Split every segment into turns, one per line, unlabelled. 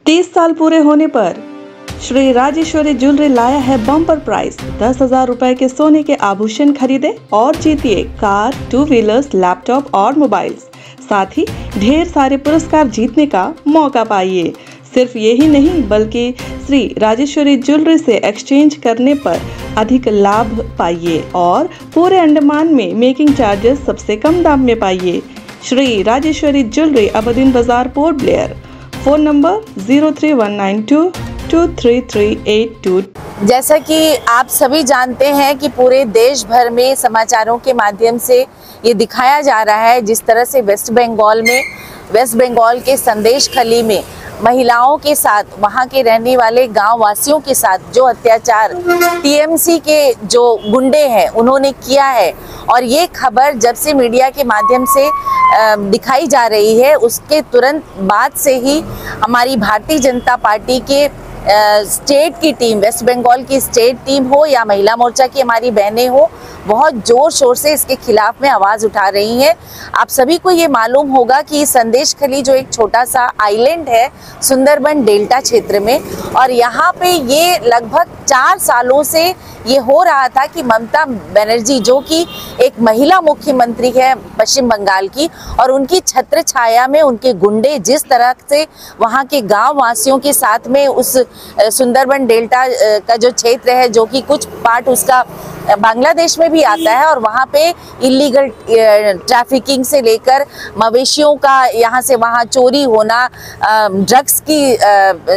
30 साल पूरे होने पर श्री राजेश्वरी ज्वेलरी लाया है बम्पर प्राइस। 10,000 रुपए के सोने के आभूषण खरीदे और जीतिए कार, 2 व्हीलर्स, लैपटॉप और मोबाइल्स। साथ ही ढेर सारे पुरस्कार जीतने का मौका पाइए। सिर्फ यही नहीं बल्कि श्री राजेश्वरी ज्वेलरी से एक्सचेंज करने पर अधिक लाभ पाइए और पूरे अंडमान में मेकिंग चार्जेस सबसे कम दाम में पाइए। श्री राजेश्वरी ज्वेलरी अबदीन बाजार, पोर्ट ब्लेयर। Phone number 0319223382।
जैसा कि आप सभी जानते हैं कि पूरे देश भर में समाचारों के माध्यम से ये दिखाया जा रहा है जिस तरह से वेस्ट बंगाल के संदेशखाली में महिलाओं के साथ, वहां के रहने वाले गांव वासियों के साथ जो अत्याचार टीएमसी के जो गुंडे हैं उन्होंने किया है, और ये खबर जब से मीडिया के माध्यम से दिखाई जा रही है उसके तुरंत बाद से ही हमारी भारतीय जनता पार्टी के स्टेट की टीम, वेस्ट बंगाल की स्टेट टीम हो या महिला मोर्चा की हमारी बहनें हो, बहुत जोर शोर से इसके खिलाफ में आवाज़ उठा रही हैं। आप सभी को ये मालूम होगा कि संदेशखाली जो एक छोटा सा आइलैंड है सुंदरबन डेल्टा क्षेत्र में, और यहाँ पे ये लगभग 4 सालों से ये हो रहा था कि ममता बनर्जी जो कि एक महिला मुख्यमंत्री है पश्चिम बंगाल की, और उनकी छत्र छाया में उनके गुंडे जिस तरह से वहाँ के गाँव वासियों के साथ में उस सुंदरबन डेल्टा का जो क्षेत्र है जो कि कुछ पार्ट उसका बांग्लादेश में भी आता है, और वहाँ पे इलीगल ट्रैफिकिंग से लेकर मवेशियों का यहाँ से वहाँ चोरी होना, ड्रग्स की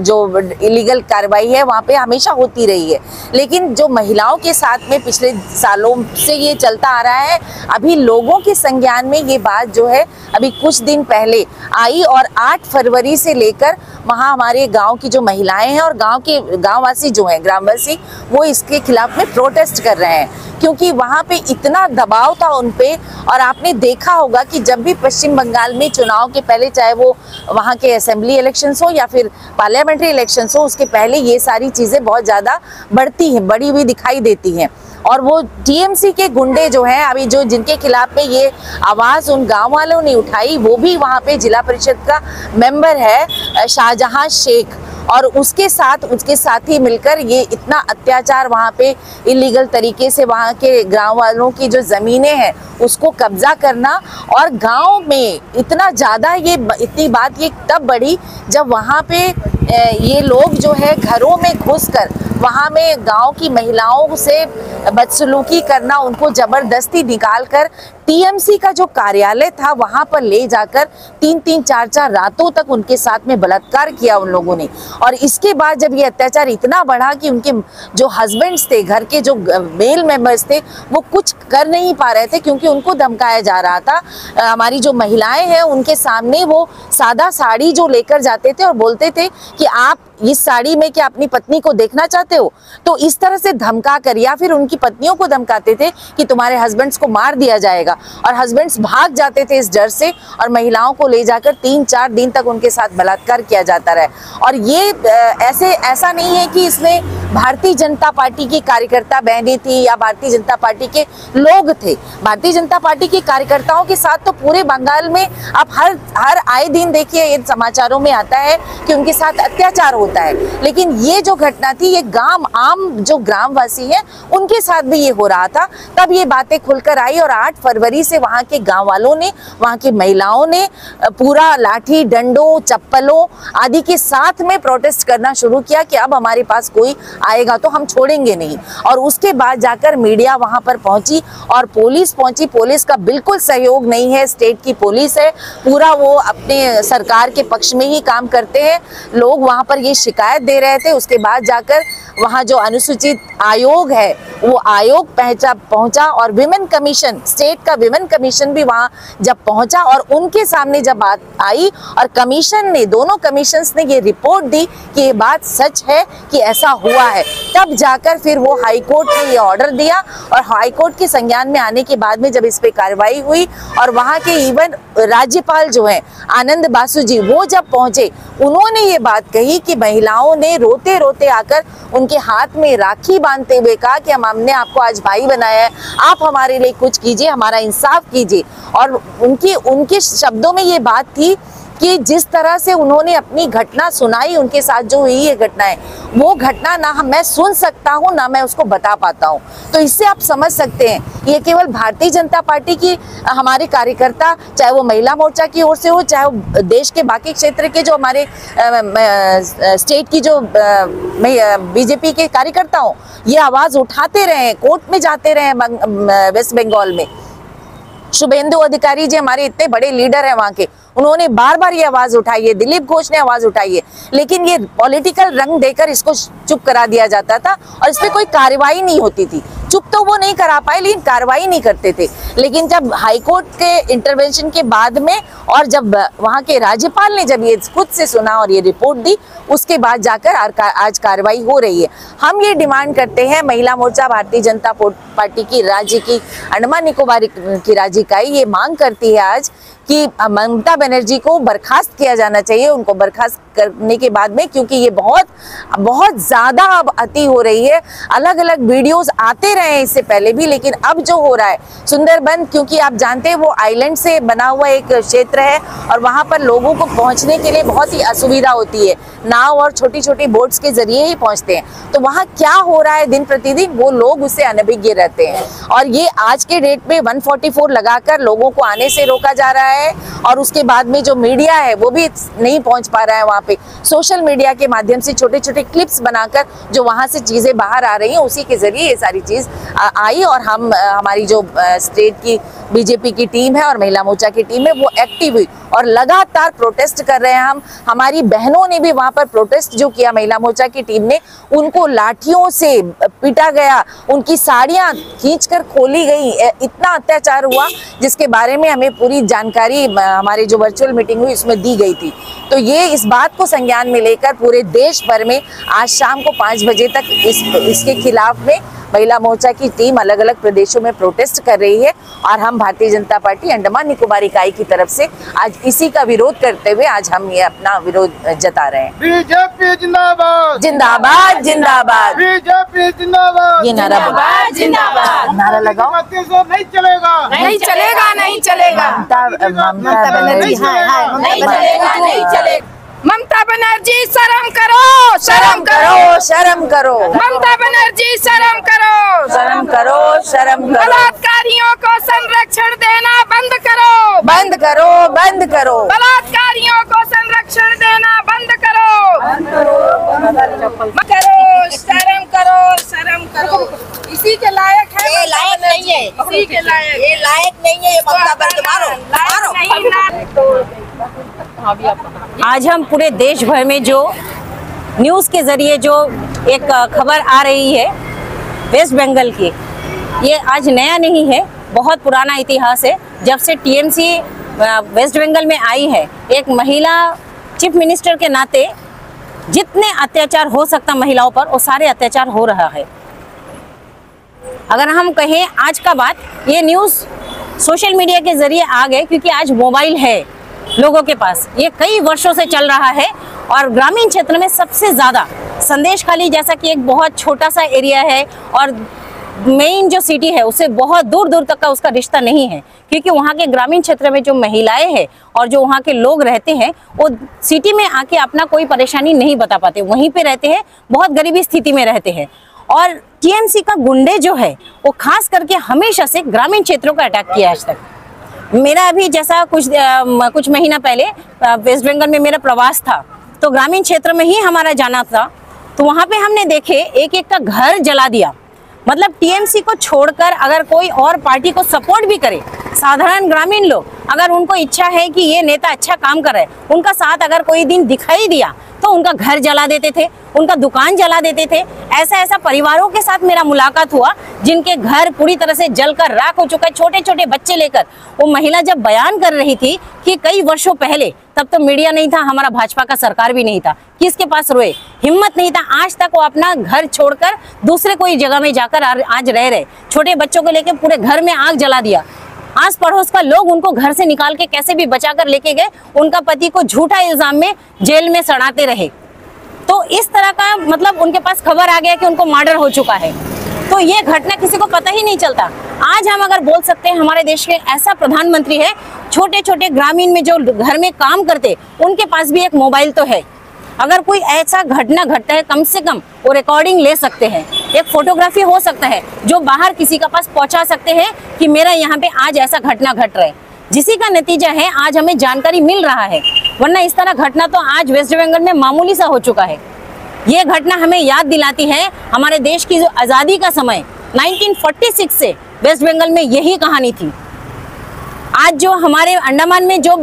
जो इलीगल कार्रवाई है वहाँ पे हमेशा होती रही है। लेकिन जो महिलाओं के साथ में पिछले सालों से ये चलता आ रहा है, अभी लोगों के संज्ञान में ये बात जो है अभी कुछ दिन पहले आई, और 8 फरवरी से लेकर वहाँ हमारे गांव की जो महिलाएं हैं और गांववासी जो हैं, ग्रामवासी, वो इसके खिलाफ में प्रोटेस्ट कर रहे हैं क्योंकि वहाँ पे इतना दबाव था उन पे। और आपने देखा होगा कि जब भी पश्चिम बंगाल में चुनाव के पहले, चाहे वो वहाँ के असेंबली इलेक्शंस हो या फिर पार्लियामेंट्री इलेक्शंस हो, उसके पहले ये सारी चीज़ें बहुत ज़्यादा बढ़ी हुई दिखाई देती हैं। और वो टीएमसी के गुंडे जो हैं अभी जो जिनके खिलाफ में ये आवाज़ उन गांव वालों ने उठाई, वो भी वहाँ पे जिला परिषद का मेंबर है शाहजहां शेख, और उसके साथ ही मिलकर ये इतना अत्याचार वहाँ पे इलीगल तरीके से वहाँ के गांव वालों की जो ज़मीनें हैं उसको कब्जा करना, और गांव में इतना ज़्यादा इतनी बात ये तब बढ़ी जब वहाँ पे ये लोग जो है घरों में घुसकर वहाँ में गांव की महिलाओं से बदसलूकी करना, उनको ज़बरदस्ती निकालकर टीएमसी का जो कार्यालय था वहाँ पर ले जाकर 3-3, 4-4 रातों तक उनके साथ में बलात्कार किया उन लोगों ने। और इसके बाद जब ये अत्याचार इतना बढ़ा कि उनके जो हस्बैंड्स थे, घर के जो मेल मेंबर्स थे, वो कुछ कर नहीं पा रहे थे क्योंकि उनको धमकाया जा रहा था। हमारी जो महिलाएं हैं उनके सामने वो सादा साड़ी जो लेकर जाते थे और बोलते थे कि आप इस साड़ी में क्या अपनी पत्नी को देखना चाहते हो, तो इस तरह से धमका कर, या फिर उनकी पत्नियों को धमकाते थे कि तुम्हारे हस्बैंड्स को मार दिया जाएगा, और हस्बैंड्स भाग जाते थे इस डर से, और महिलाओं को ले जाकर 3-4 दिन तक उनके साथ बलात्कार किया जाता रहा। और ये ऐसा नहीं है कि इसमें भारतीय जनता पार्टी की कार्यकर्ता बहनें थी या भारतीय जनता पार्टी के लोग थे। भारतीय जनता पार्टी के कार्यकर्ताओं के साथ तो पूरे बंगाल में आप हर आए दिन देखिए ये समाचारों में आता है कि उनके साथ अत्याचार होता है। लेकिन ये जो घटना थी, ये आम जो ग्रामवासी हैं उनके साथ भी ये हो रहा था। तब ये बातें खुलकर आई, और 8 फरवरी से वहाँ के गाँव वालों ने, वहाँ की महिलाओं ने पूरा लाठी डंडों चप्पलों आदि के साथ में प्रोटेस्ट करना शुरू किया कि अब हमारे पास कोई आएगा तो हम छोड़ेंगे नहीं। और उसके बाद जाकर मीडिया वहां पर पहुंची और पुलिस पहुंची। पुलिस का बिल्कुल सहयोग नहीं है, स्टेट की पुलिस है, पूरा वो अपने सरकार के पक्ष में ही काम करते हैं। लोग वहां पर ये शिकायत दे रहे थे। उसके बाद जाकर वहाँ जो अनुसूचित आयोग है वो आयोग पहुंचा, और विमेन कमीशन, स्टेट का विमेन कमीशन भी वहाँ जब पहुंचा और उनके सामने जब बात आई और कमीशन ने, दोनों कमीशंस ने ये रिपोर्ट दी कि ये बात सच है कि ऐसा हुआ है, तब जाकर फिर वो हाई कोर्ट ने ये ऑर्डर दिया। और हाई कोर्ट के संज्ञान में आने के बाद में जब इस पे कार्रवाई हुई, और वहाँ के इवन राज्यपाल जो हैं आनंद बासु जी, वो जब पहुंचे, उन्होंने ये बात कही कि महिलाओं ने रोते रोते आकर उनके हाथ में राखी बांधते हुए कहा कि हमने आपको आज भाई बनाया है, आप हमारे लिए कुछ कीजिए, हमारा इंसाफ कीजिए। और उनके शब्दों में ये बात थी कि जिस तरह से उन्होंने अपनी घटना सुनाई, उनके साथ जो हुई ये घटनाएं, वो घटना ना मैं सुन सकता हूँ ना मैं उसको बता पाता हूँ। तो इससे आप समझ सकते हैं ये केवल भारतीय जनता पार्टी की हमारे कार्यकर्ता, चाहे वो महिला मोर्चा की ओर से हो, चाहे वो देश के बाकी क्षेत्र के जो हमारे स्टेट की जो बीजेपी के कार्यकर्ता हो, ये आवाज उठाते रहे, कोर्ट में जाते रहे वेस्ट बंगाल में। शुभेंदु अधिकारी जी हमारे इतने बड़े लीडर हैं वहाँ के, उन्होंने बार बार ये आवाज उठाई है, दिलीप घोष ने आवाज उठाई है, लेकिन ये पॉलिटिकल रंग देकर इसको चुप करा दिया जाता था और इस पे कोई कार्रवाई नहीं होती थी। चुप तो वो नहीं करा पाए लेकिन कार्रवाई नहीं करते थे। लेकिन जब हाईकोर्ट के इंटरवेंशन के बाद में और जब वहाँ के राज्यपाल ने जब ये खुद से सुना और ये रिपोर्ट दी, उसके बाद जाकर आज कार्रवाई हो रही है। हम ये डिमांड करते हैं, महिला मोर्चा भारतीय जनता पार्टी की राज्य की अंडमान निकोबार की राज्य इकाई ये मांग करती है आज कि ममता बनर्जी को बर्खास्त किया जाना चाहिए, उनको बर्खास्त करने के बाद में, क्योंकि ये बहुत ज्यादा अब अति हो रही है। अलग अलग वीडियोस आते रहे इससे पहले भी, लेकिन अब जो हो रहा है सुंदरबन, क्योंकि आप जानते हैं वो आइलैंड से बना हुआ एक क्षेत्र है और वहां पर लोगों को पहुंचने के लिए बहुत ही असुविधा होती है, नाव और छोटी छोटी बोट्स के जरिए ही पहुंचते हैं। तो वहां क्या हो रहा है दिन प्रतिदिन, वो लोग उससे अनभिज्ञ रहते हैं और ये आज के डेट में 144 लगाकर लोगों को आने से रोका जा रहा है और उसके बाद में जो मीडिया है वो भी नहीं पहुंच पा रहा है वहां पे। सोशल मीडिया के माध्यम से छोटे छोटे क्लिप्स बनाकर जो वहां से चीजें बाहर आ रही हैं, उसी के जरिए ये सारी चीज आई और हमारी जो स्टेट की बीजेपी की टीम है और महिला मोर्चा की टीम है वो एक्टिव हुई और लगातार प्रोटेस्ट कर रहे हैं। हमारी बहनों ने भी वहां पर प्रोटेस्ट जो किया, महिला मोर्चा की टीम ने, उनको लाठियों से पीटा गया, उनकी साड़ियां खींचकर खोली गई, इतना अत्याचार हुआ जिसके बारे में हमें पूरी जानकारी हमारे जो वर्चुअल मीटिंग हुई उसमें दी गई थी। तो ये इस बात को संज्ञान में लेकर पूरे देश भर में आज शाम को 5 बजे तक इसके खिलाफ में महिला मोर्चा की टीम अलग अलग प्रदेशों में प्रोटेस्ट कर रही है और हम भारतीय जनता पार्टी अंडमान निकोबार इकाई की तरफ से आज इसी का विरोध करते हुए आज हम ये अपना विरोध जता रहे हैं।
बीजेपी जिंदाबाद
जिंदाबाद जिंदाबाद,
बीजेपी जिंदाबाद,
ये नारा
जिंदाबाद,
नारा लगाओ।
नहीं चलेगा,
नहीं चलेगा, नहीं चलेगा,
ममता बनर्जी
नहीं चलेगा, नहीं चलेगा। ममता बनर्जी शर्म करो,
शर्म करो, शर्म करो,
ममता बनर्जी शर्म करो,
शर्म करो, शर्म करो,
बलात्कारियों को संरक्षण देना बंद करो,
बंद करो, बंद करो,
बलात्कारियों को संरक्षण देना बंद करो, शर्म करो, शर्म करो। इसी के लायक है,
ये लायक नहीं है,
इसी के लायक,
ये लायक नहीं है, ये ममता बनर्जी मारो।
आज हम पूरे देश भर में जो न्यूज़ के ज़रिए जो एक खबर आ रही है वेस्ट बंगाल की, ये आज नया नहीं है, बहुत पुराना इतिहास है। जब से टीएमसी वेस्ट बंगाल में आई है, एक महिला चीफ मिनिस्टर के नाते जितने अत्याचार हो सकता महिलाओं पर वो सारे अत्याचार हो रहा है। अगर हम कहें आज का बात, ये न्यूज़ सोशल मीडिया के ज़रिए आ गए क्योंकि आज मोबाइल है लोगों के पास, ये कई वर्षों से चल रहा है और ग्रामीण क्षेत्र में सबसे ज़्यादा संदेशखाली जैसा कि एक बहुत छोटा सा एरिया है और मेन जो सिटी है उससे बहुत दूर दूर तक का उसका रिश्ता नहीं है, क्योंकि वहाँ के ग्रामीण क्षेत्र में जो महिलाएं हैं और जो वहाँ के लोग रहते हैं वो सिटी में आके अपना कोई परेशानी नहीं बता पाते, वहीं पे रहते हैं, बहुत गरीबी स्थिति में रहते हैं। और टीएमसी का गुंडे जो है वो खास करके हमेशा से ग्रामीण क्षेत्रों का अटैक किया आज तक। मेरा अभी जैसा कुछ महीना पहले वेस्ट बंगाल में मेरा प्रवास था, तो ग्रामीण क्षेत्र में ही हमारा जाना था, तो वहाँ पे हमने देखे एक एक का घर जला दिया। मतलब टीएमसी को छोड़कर अगर कोई और पार्टी को सपोर्ट भी करे, साधारण ग्रामीण लोग अगर उनको इच्छा है कि ये नेता अच्छा काम कर रहे, उनका साथ अगर कोई दिन दिखाई दिया तो उनका घर जला देते थे, उनका दुकान जला देते थे। ऐसा परिवारों के साथ मेरा मुलाकात हुआ जिनके घर पूरी तरह से जलकर राख हो चुका है, छोटे छोटे बच्चे लेकर। वो महिला जब बयान कर रही थी कि कई वर्षों पहले, तब तो मीडिया नहीं था, हमारा भाजपा का सरकार भी नहीं था, किसके पास रोए, हिम्मत नहीं था, आज तक वो अपना घर छोड़कर दूसरे कोई जगह में जाकर आज रह रहे। छोटे बच्चों को लेकर पूरे घर में आग जला दिया। आस पड़ोस का लोग उनको घर से निकाल के कैसे भी बचाकर लेके गए, उनका पति को झूठा इल्जाम में जेल में सड़ाते रहे। तो इस तरह का मतलब उनके पास खबर आ गया कि उनको मर्डर हो चुका है। तो ये घटना किसी को पता ही नहीं चलता। आज हम अगर बोल सकते हैं हमारे देश के ऐसा प्रधानमंत्री है, छोटे छोटे ग्रामीण में जो घर में काम करते उनके पास भी एक मोबाइल तो है। अगर कोई ऐसा घटना घटता है कम से कम वो रिकॉर्डिंग ले सकते हैं, एक फोटोग्राफी हो सकता है जो बाहर किसी के पास पहुंचा सकते हैं कि मेरा यहाँ पे आज ऐसा घटना घट रहा है, जिसी का नतीजा है आज हमें जानकारी मिल रहा है। वरना इस तरह घटना तो आज वेस्ट बंगाल में मामूली सा हो चुका है। ये घटना हमें याद दिलाती है हमारे देश की जो आज़ादी का समय 1946 से वेस्ट बंगाल में यही कहानी थी। आज जो हमारे अंडमान में जो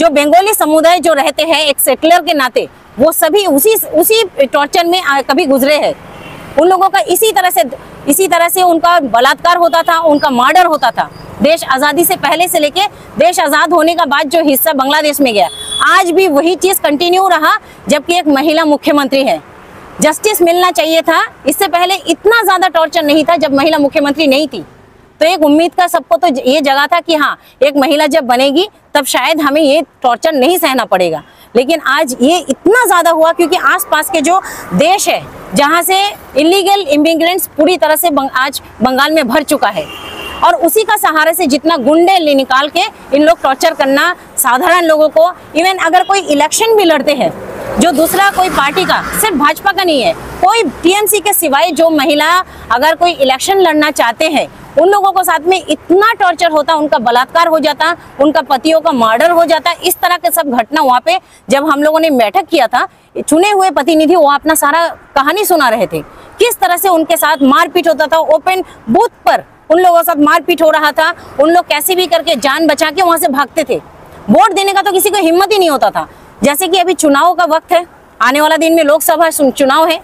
बंगाली समुदाय जो रहते हैं एक सेटलर के नाते, वो सभी उसी टॉर्चर में कभी गुजरे हैं। उन लोगों का इसी तरह से उनका बलात्कार होता था, उनका मर्डर होता था। देश आज़ादी से पहले से लेके देश आज़ाद होने का बाद जो हिस्सा बांग्लादेश में गया, आज भी वही चीज़ कंटिन्यू रहा, जबकि एक महिला मुख्यमंत्री है। जस्टिस मिलना चाहिए था। इससे पहले इतना ज़्यादा टॉर्चर नहीं था जब महिला मुख्यमंत्री नहीं थी। तो एक उम्मीद का सबको तो ये जगह था कि हाँ, एक महिला जब बनेगी तब शायद हमें ये टॉर्चर नहीं सहना पड़ेगा। लेकिन आज ये इतना ज़्यादा हुआ क्योंकि आसपास के जो देश है जहाँ से इलीगल इमिग्रेंट्स पूरी तरह से आज बंगाल में भर चुका है, और उसी का सहारे से जितना गुंडे निकाल के इन लोग टॉर्चर करना साधारण लोगों को। इवन अगर कोई इलेक्शन भी लड़ते हैं जो दूसरा कोई पार्टी का, सिर्फ भाजपा का नहीं है, कोई टीएमसी के सिवाय जो महिला अगर कोई इलेक्शन लड़ना चाहते हैं, उन लोगों को साथ में इतना टॉर्चर होता, उनका बलात्कार हो जाता, उनका पतियों का मर्डर हो जाता। इस तरह के सब घटना वहाँ पे जब हम लोगों ने बैठक किया था, चुने हुए प्रतिनिधि वो अपना सारा कहानी सुना रहे थे, किस तरह से उनके साथ मारपीट होता था। ओपन बूथ पर उन लोगों के साथ मारपीट हो रहा था, उन लोग कैसे भी करके जान बचा के वहाँ से भागते थे। वोट देने का तो किसी को हिम्मत ही नहीं होता था। जैसे कि अभी चुनाव का वक्त है, आने वाला दिन में लोकसभा चुनाव है,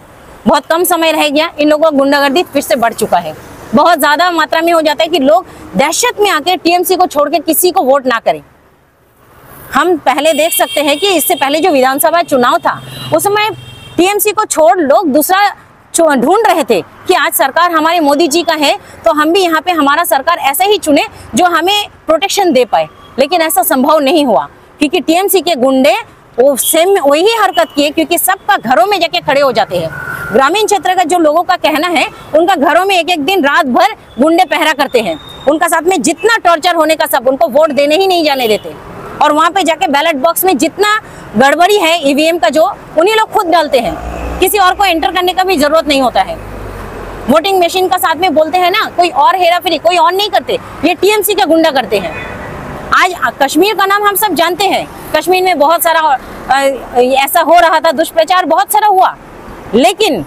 बहुत कम समय रह गया, इन लोगों का गुंडागर्दी फिर से बढ़ चुका है। बहुत ज्यादा मात्रा में हो जाता है कि लोग दहशत में आके टीएमसी को छोड़ के किसी को वोट ना करें। हम पहले देख सकते हैं कि इससे पहले जो विधानसभा चुनाव था उस समय टीएमसी को छोड़ लोग दूसरा ढूंढ रहे थे कि आज सरकार हमारे मोदी जी का है तो हम भी यहाँ पे हमारा सरकार ऐसा ही चुने जो हमें प्रोटेक्शन दे पाए। लेकिन ऐसा संभव नहीं हुआ क्योंकि टीएमसी के गुंडे वो सेम वही हरकत किए, क्योंकि सबका घरों में जाके खड़े हो जाते हैं। ग्रामीण क्षेत्र का जो लोगों का कहना है, उनका घरों में एक दिन रात भर गुंडे पहरा करते हैं, उनका साथ में जितना टॉर्चर होने का सब, उनको वोट देने ही नहीं जाने देते। और वहाँ पे जाके बैलेट बॉक्स में जितना गड़बड़ी है ईवीएम का जो, उन्हीं लोग खुद डालते हैं, किसी और को एंटर करने का भी जरूरत नहीं होता है। वोटिंग मशीन का साथ में बोलते हैं ना, कोई और हेरा फेरी कोई और नहीं करते, ये टीएमसी का गुंडा करते हैं। आज कश्मीर का नाम हम सब जानते हैं, कश्मीर में बहुत सारा ऐसा हो रहा था, दुष्प्रचार बहुत सारा हुआ, लेकिन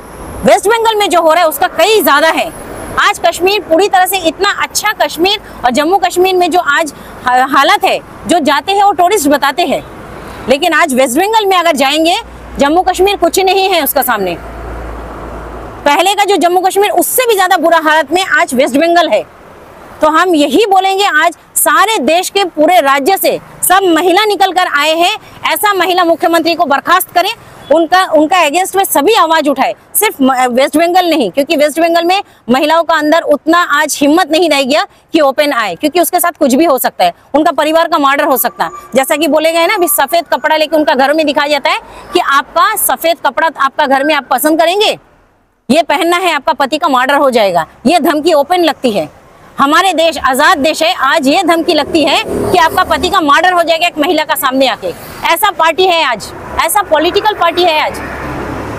वेस्ट बंगाल में जो हो रहा है उसका कई ज्यादा है। आज कश्मीर पूरी तरह से इतना अच्छा कश्मीर और जम्मू कश्मीर में जो आज हालत है, जो जाते हैं वो टूरिस्ट बताते हैं, लेकिन आज वेस्ट बंगाल में अगर जाएंगे, जम्मू कश्मीर कुछ नहीं है उसका सामने। पहले का जो जम्मू कश्मीर उससे भी ज्यादा बुरा हालत में आज वेस्ट बंगाल है। तो हम यही बोलेंगे, आज सारे देश के पूरे राज्य से सब महिला निकल कर आए हैं, ऐसा महिला मुख्यमंत्री को बर्खास्त करें, उनका अगेंस्ट में सभी आवाज उठाए, सिर्फ वेस्ट बंगाल नहीं, क्योंकि वेस्ट बंगाल में महिलाओं का अंदर उतना आज हिम्मत नहीं रह गया कि ओपन आए, क्योंकि उसके साथ कुछ भी हो सकता है, उनका परिवार का मर्डर हो सकता है। जैसा कि बोले गए ना, अभी सफेद कपड़ा लेके उनका घरों में दिखाया जाता है कि आपका सफेद कपड़ा आपका घर में आप पसंद करेंगे, ये पहनना है, आपका पति का मर्डर हो जाएगा, ये धमकी ओपन लगती है। हमारे देश आजाद देश है, आज ये धमकी लगती है कि आपका पति का मर्डर हो जाएगा एक महिला का सामने आके। ऐसा पार्टी है आज, ऐसा पॉलिटिकल पार्टी है आज।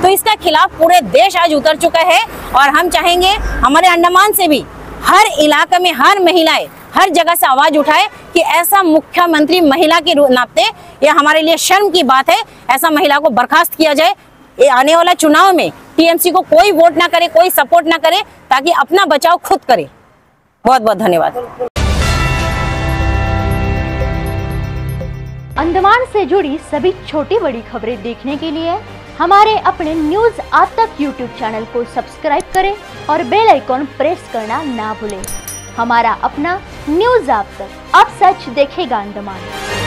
तो इसके खिलाफ पूरे देश आज उतर चुका है, और हम चाहेंगे हमारे अंडमान से भी हर इलाके में हर महिलाएं हर जगह से आवाज उठाए कि ऐसा मुख्यमंत्री महिला के नाते ये हमारे लिए शर्म की बात है, ऐसा महिला को बर्खास्त किया जाए। ये आने वाला चुनाव में टीएमसी को कोई वोट ना करे, कोई सपोर्ट ना करे, ताकि अपना बचाव खुद करे। बहुत बहुत धन्यवाद।
अंडमान से जुड़ी सभी छोटी बड़ी खबरें देखने के लिए हमारे अपने न्यूज आज तक यूट्यूब चैनल को सब्सक्राइब करें और बेल आइकॉन प्रेस करना ना भूलें। हमारा अपना न्यूज आज तक, अब सच देखेगा अंडमान।